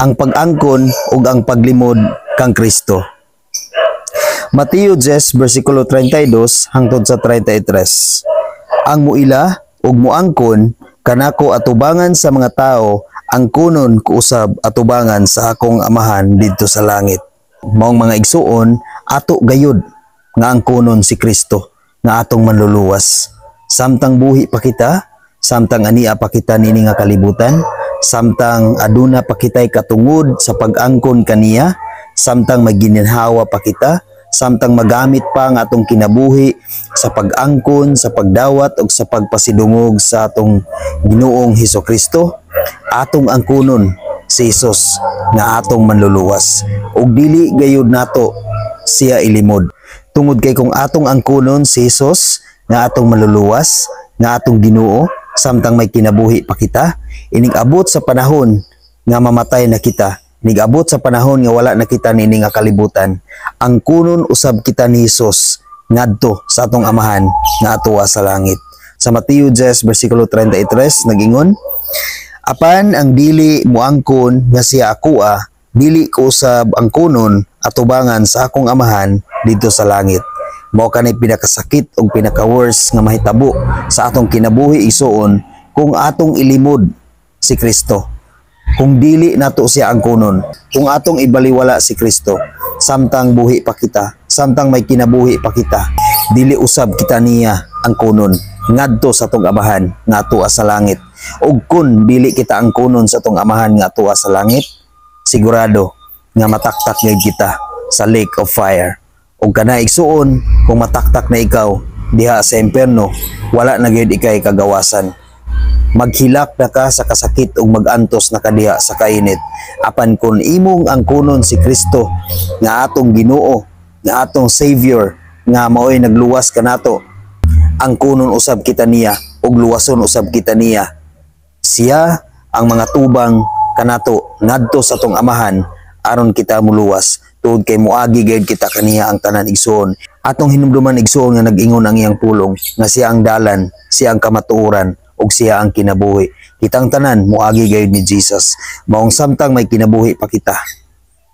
ang pag-angkon ug ang paglimod kang Kristo. Mateo 10 versikulo 32 hangtod sa 33. Ang muila ug muangkon kanako atubangan sa mga tao, angkonon ko usab atubangan sa akong amahan didto sa langit. Maong mga igsuon, ato gayud nga angkonon si Kristo nga atong manluluwas. Samtang buhi pa kita, samtang ania pa kita nini nga kalibutan, samtang aduna pa kitay katungod sa pag-angkon kaniya, samtang magininhawa pa kita, samtang magamit pa ang atong kinabuhi sa pag-angkon, sa pagdawat o sa pagpasidungog sa atong Ginoong Hesukristo, atong angkonon si Jesus nga atong manluluwas. Ug dili gayud nato siya ilimod. Tungod kay kung atong angkonon si Jesus nga atong manluluwas, nga atong Ginoo, samtang may kinabuhi pa kita, ining abot sa panahon nga mamatay na kita, ining abot sa panahon nga wala na kita nini nga kalibutan, ang kunon usab kita ni Jesus ngadto sa atong amahan nga atuwa sa langit. Sa Mateo 10 versikulo 33 nagingon, apan ang dili moangkon nga siya akoa, dili ko usab ang kunon atubangan sa akong amahan dito sa langit. Mao kanay pinakasakit ug pinaka-worst nga mahitabo sa atong kinabuhi igsuon kung atong ilimod si Kristo. Kung dili nato siya ang kunon, kung atong ibaliwala si Kristo, samtang buhi pa kita, samtang may kinabuhi pa kita, dili usab kita niya ang kunon ngadto sa atong amahan nga atuwa sa langit. Ug kun dili kita ang kunon sa atong amahan nga atuwa sa langit, sigurado nga mataktak gyud kita sa lake of fire. Ug kana igsuon, kung mataktak na ikaw diha sa impierno, wala na gyud ikay kagawasan. Maghilak na ka sa kasakit ug magantos na ka diha sa kainit. Apan kun imong angkonon si Kristo nga atong Ginoo, nga atong Savior, nga maoy nagluwas kanato, angkonon usab kita niya ug luwason usab kita niya. Siya ang mga tubang kanato ngadto sa atong amahan aron kita muluwas. Tuod kay muagi gayud kita kaniya ang tanan igsuon. Atong hinumduman igsuon nga nag-ingon ang iyang pulong nga siya ang dalan, siya ang kamatuoran ug siya ang kinabuhi. Kitang tanan muagi gayud ni Jesus. Maong samtang may kinabuhi pa kita,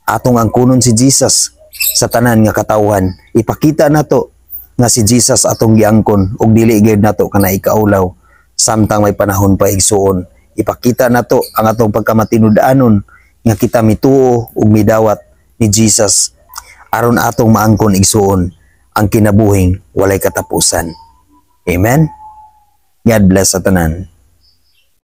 atong angkonon si Jesus sa tanan nga katawhan. Ipakita nato nga si Jesus atong giangkon ug dili gayud nato kana ikaulaw. Samtang may panahon pa igsuon, ipakita nato ang atong pagkamatinud-anon nga kita mituo ug midawat ni Jesus aron atong maangkon igsuon ang kinabuhing walay katapusan. Amen. God bless sa tanan.